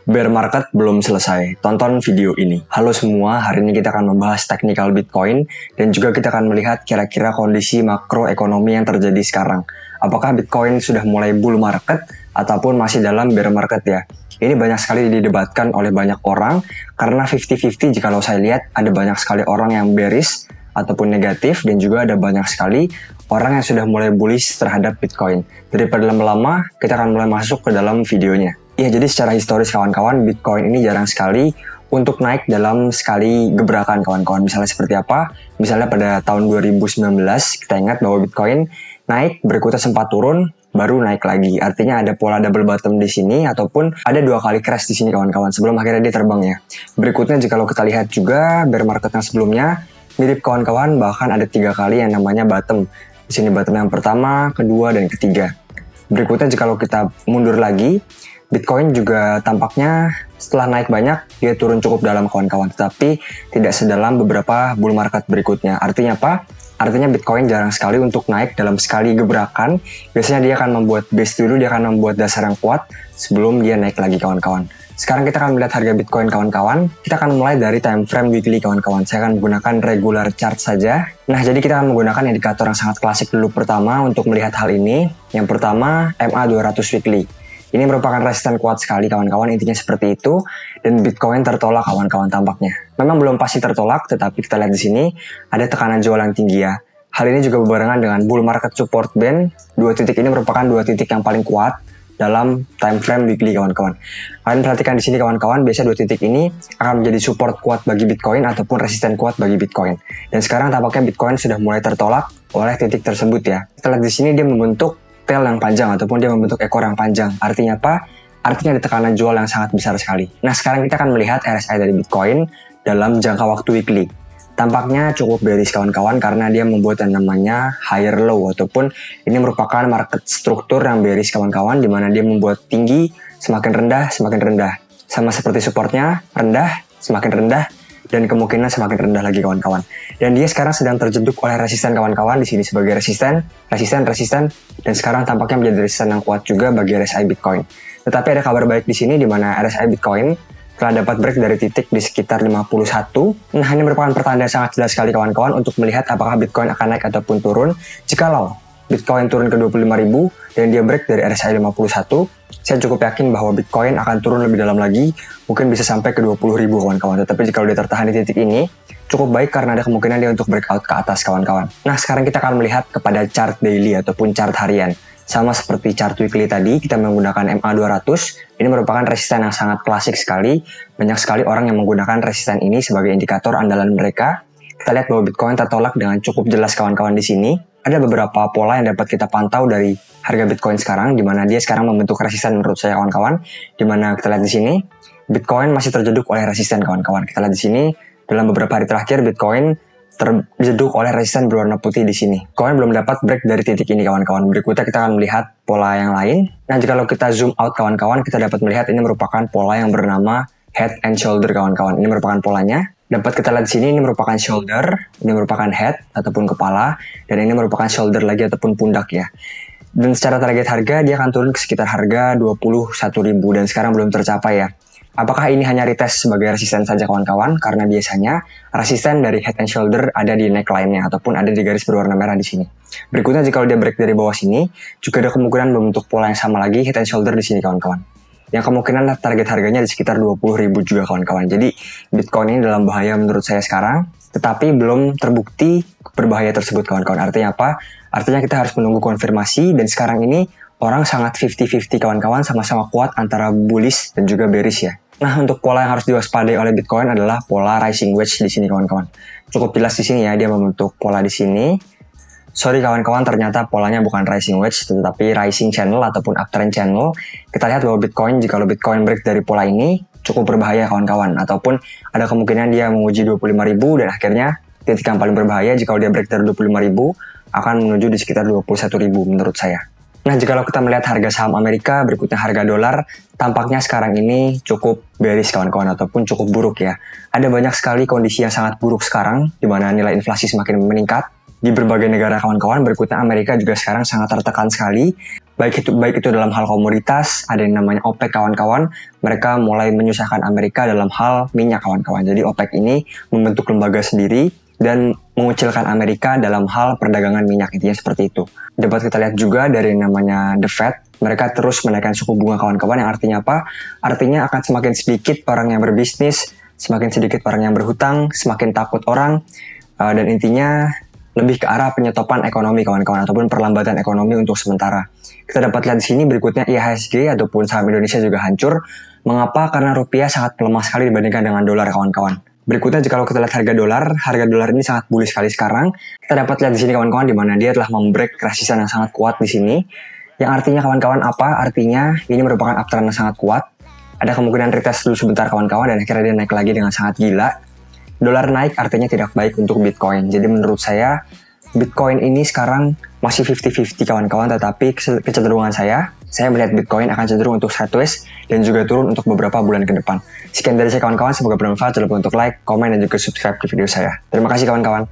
Bear market belum selesai, tonton video ini. Halo semua, hari ini kita akan membahas teknikal Bitcoin dan juga kita akan melihat kira-kira kondisi makroekonomi yang terjadi sekarang. Apakah Bitcoin sudah mulai bull market ataupun masih dalam bear market ya? Ini banyak sekali didebatkan oleh banyak orang karena 50-50 jikalau saya lihat ada banyak sekali orang yang bearish ataupun negatif dan juga ada banyak sekali orang yang sudah mulai bullish terhadap Bitcoin. Daripada lama-lama, kita akan mulai masuk ke dalam videonya. Ya, jadi secara historis kawan-kawan, Bitcoin ini jarang sekali untuk naik dalam sekali gebrakan kawan-kawan. Misalnya seperti apa? Misalnya pada tahun 2019, kita ingat bahwa Bitcoin naik, berikutnya sempat turun, baru naik lagi. Artinya ada pola double bottom di sini, ataupun ada dua kali crash di sini kawan-kawan, sebelum akhirnya dia terbang ya. Berikutnya, jika kita lihat juga bear market yang sebelumnya, mirip kawan-kawan, bahkan ada 3 kali yang namanya bottom. Di sini bottom yang pertama, kedua, dan ketiga. Berikutnya, jika kita mundur lagi, Bitcoin juga tampaknya setelah naik banyak, dia turun cukup dalam kawan-kawan, tetapi tidak sedalam beberapa bull market berikutnya. Artinya apa? Artinya Bitcoin jarang sekali untuk naik dalam sekali gebrakan. Biasanya dia akan membuat base dulu, dia akan membuat dasar yang kuat sebelum dia naik lagi kawan-kawan. Sekarang kita akan melihat harga Bitcoin kawan-kawan. Kita akan mulai dari time frame weekly kawan-kawan. Saya akan menggunakan regular chart saja. Nah, jadi kita akan menggunakan indikator yang sangat klasik dulu pertama untuk melihat hal ini. Yang pertama, MA200 weekly. Ini merupakan resisten kuat sekali kawan-kawan, intinya seperti itu. Dan Bitcoin tertolak kawan-kawan tampaknya. Memang belum pasti tertolak, tetapi kita lihat di sini ada tekanan jual yang tinggi ya. Hal ini juga berbarengan dengan bull market support band. Dua titik ini merupakan dua titik yang paling kuat dalam time frame weekly kawan-kawan. Kalian perhatikan di sini kawan-kawan, biasa dua titik ini akan menjadi support kuat bagi Bitcoin ataupun resisten kuat bagi Bitcoin. Dan sekarang tampaknya Bitcoin sudah mulai tertolak oleh titik tersebut ya. Kita lihat di sini dia membentuk tail yang panjang ataupun dia membentuk ekor yang panjang. Artinya apa? Artinya ada tekanan jual yang sangat besar sekali. Nah, sekarang kita akan melihat RSI dari Bitcoin dalam jangka waktu weekly. Tampaknya cukup bearish kawan-kawan karena dia membuat yang namanya higher low ataupun ini merupakan market struktur yang bearish kawan-kawan di mana dia membuat tinggi semakin rendah semakin rendah. Sama seperti supportnya, rendah semakin rendah dan kemungkinan semakin rendah lagi kawan-kawan. Dan dia sekarang sedang terjeduk oleh resisten kawan-kawan di sini sebagai resisten, dan sekarang tampaknya menjadi resisten yang kuat juga bagi RSI Bitcoin. Tetapi ada kabar baik di sini di mana RSI Bitcoin telah dapat break dari titik di sekitar 51. Nah, ini merupakan pertanda sangat jelas sekali kawan-kawan untuk melihat apakah Bitcoin akan naik ataupun turun. Jikalau Bitcoin turun ke 25.000 dan dia break dari RSI 51, saya cukup yakin bahwa Bitcoin akan turun lebih dalam lagi, mungkin bisa sampai ke 20.000 kawan-kawan. Tetapi jika dia tertahan di titik ini, cukup baik karena ada kemungkinan dia untuk breakout ke atas kawan-kawan. Nah, sekarang kita akan melihat kepada chart daily ataupun chart harian. Sama seperti chart weekly tadi, kita menggunakan MA200. Ini merupakan resisten yang sangat klasik sekali. Banyak sekali orang yang menggunakan resisten ini sebagai indikator andalan mereka. Kita lihat bahwa Bitcoin tertolak dengan cukup jelas kawan-kawan di sini. Ada beberapa pola yang dapat kita pantau dari harga Bitcoin sekarang, di mana dia sekarang membentuk resisten menurut saya kawan-kawan. Di mana kita lihat di sini, Bitcoin masih terjeduk oleh resisten kawan-kawan. Kita lihat di sini, dalam beberapa hari terakhir Bitcoin terjeduk oleh resisten berwarna putih di sini. Bitcoin belum dapat break dari titik ini kawan-kawan. Berikutnya kita akan melihat pola yang lain. Nah, jika kita zoom out kawan-kawan, kita dapat melihat ini merupakan pola yang bernama head and shoulder kawan-kawan. Ini merupakan polanya. Dapat kita lihat di sini, ini merupakan shoulder, ini merupakan head ataupun kepala, dan ini merupakan shoulder lagi ataupun pundak ya. Dan secara target harga, dia akan turun ke sekitar harga 21.000 dan sekarang belum tercapai ya. Apakah ini hanya retest sebagai resisten saja kawan-kawan? Karena biasanya resisten dari head and shoulder ada di neckline-nya ataupun ada di garis berwarna merah di sini. Berikutnya jika dia break dari bawah sini, juga ada kemungkinan membentuk pola yang sama lagi head and shoulder di sini kawan-kawan. Yang kemungkinan target harganya di sekitar 20.000 juga kawan-kawan. Jadi Bitcoin ini dalam bahaya menurut saya sekarang, tetapi belum terbukti berbahaya tersebut kawan-kawan. Artinya apa? Artinya kita harus menunggu konfirmasi dan sekarang ini orang sangat 50-50 kawan-kawan, sama-sama kuat antara bullish dan juga bearish ya. Nah, untuk pola yang harus diwaspadai oleh Bitcoin adalah pola rising wedge di sini kawan-kawan. Cukup jelas di sini ya, dia membentuk pola di sini. Sorry kawan-kawan, ternyata polanya bukan rising wedge, tetapi rising channel ataupun uptrend channel. Kita lihat bahwa Bitcoin, jika Bitcoin break dari pola ini, cukup berbahaya kawan-kawan. Ataupun ada kemungkinan dia menguji 25.000 dan akhirnya titik yang paling berbahaya jika dia break dari 25.000 akan menuju di sekitar 21.000 menurut saya. Nah, jika kita melihat harga saham Amerika, berikutnya harga dolar, tampaknya sekarang ini cukup bearish kawan-kawan ataupun cukup buruk ya. Ada banyak sekali kondisi yang sangat buruk sekarang, di mana nilai inflasi semakin meningkat. di berbagai negara kawan-kawan. Berikutnya Amerika juga sekarang sangat tertekan sekali. Baik itu dalam hal komoditas, ada yang namanya OPEC kawan-kawan. Mereka mulai menyusahkan Amerika dalam hal minyak kawan-kawan. Jadi OPEC ini membentuk lembaga sendiri dan mengucilkan Amerika dalam hal perdagangan minyak, intinya seperti itu. Dapat kita lihat juga dari namanya The Fed, mereka terus menaikkan suku bunga kawan-kawan, yang artinya apa? Artinya akan semakin sedikit orang yang berbisnis, semakin sedikit orang yang berhutang, semakin takut orang, dan intinya lebih ke arah penyetopan ekonomi kawan-kawan, ataupun perlambatan ekonomi untuk sementara. Kita dapat lihat di sini berikutnya IHSG ataupun saham Indonesia juga hancur. Mengapa? Karena rupiah sangat melemah sekali dibandingkan dengan dolar kawan-kawan. Berikutnya jika kita lihat harga dolar ini sangat bullish sekali sekarang. Kita dapat lihat di sini kawan-kawan di mana dia telah membreak resisan yang sangat kuat di sini. Yang artinya kawan-kawan apa? Artinya ini merupakan uptrend yang sangat kuat. Ada kemungkinan retest dulu sebentar kawan-kawan dan akhirnya dia naik lagi dengan sangat gila. Dolar naik artinya tidak baik untuk Bitcoin. Jadi menurut saya Bitcoin ini sekarang masih 50-50 kawan-kawan, tetapi kecenderungan saya melihat Bitcoin akan cenderung untuk sideways dan juga turun untuk beberapa bulan ke depan. Sekian dari saya kawan-kawan, semoga bermanfaat. Jangan lupa untuk like, komen, dan juga subscribe ke video saya. Terima kasih kawan-kawan.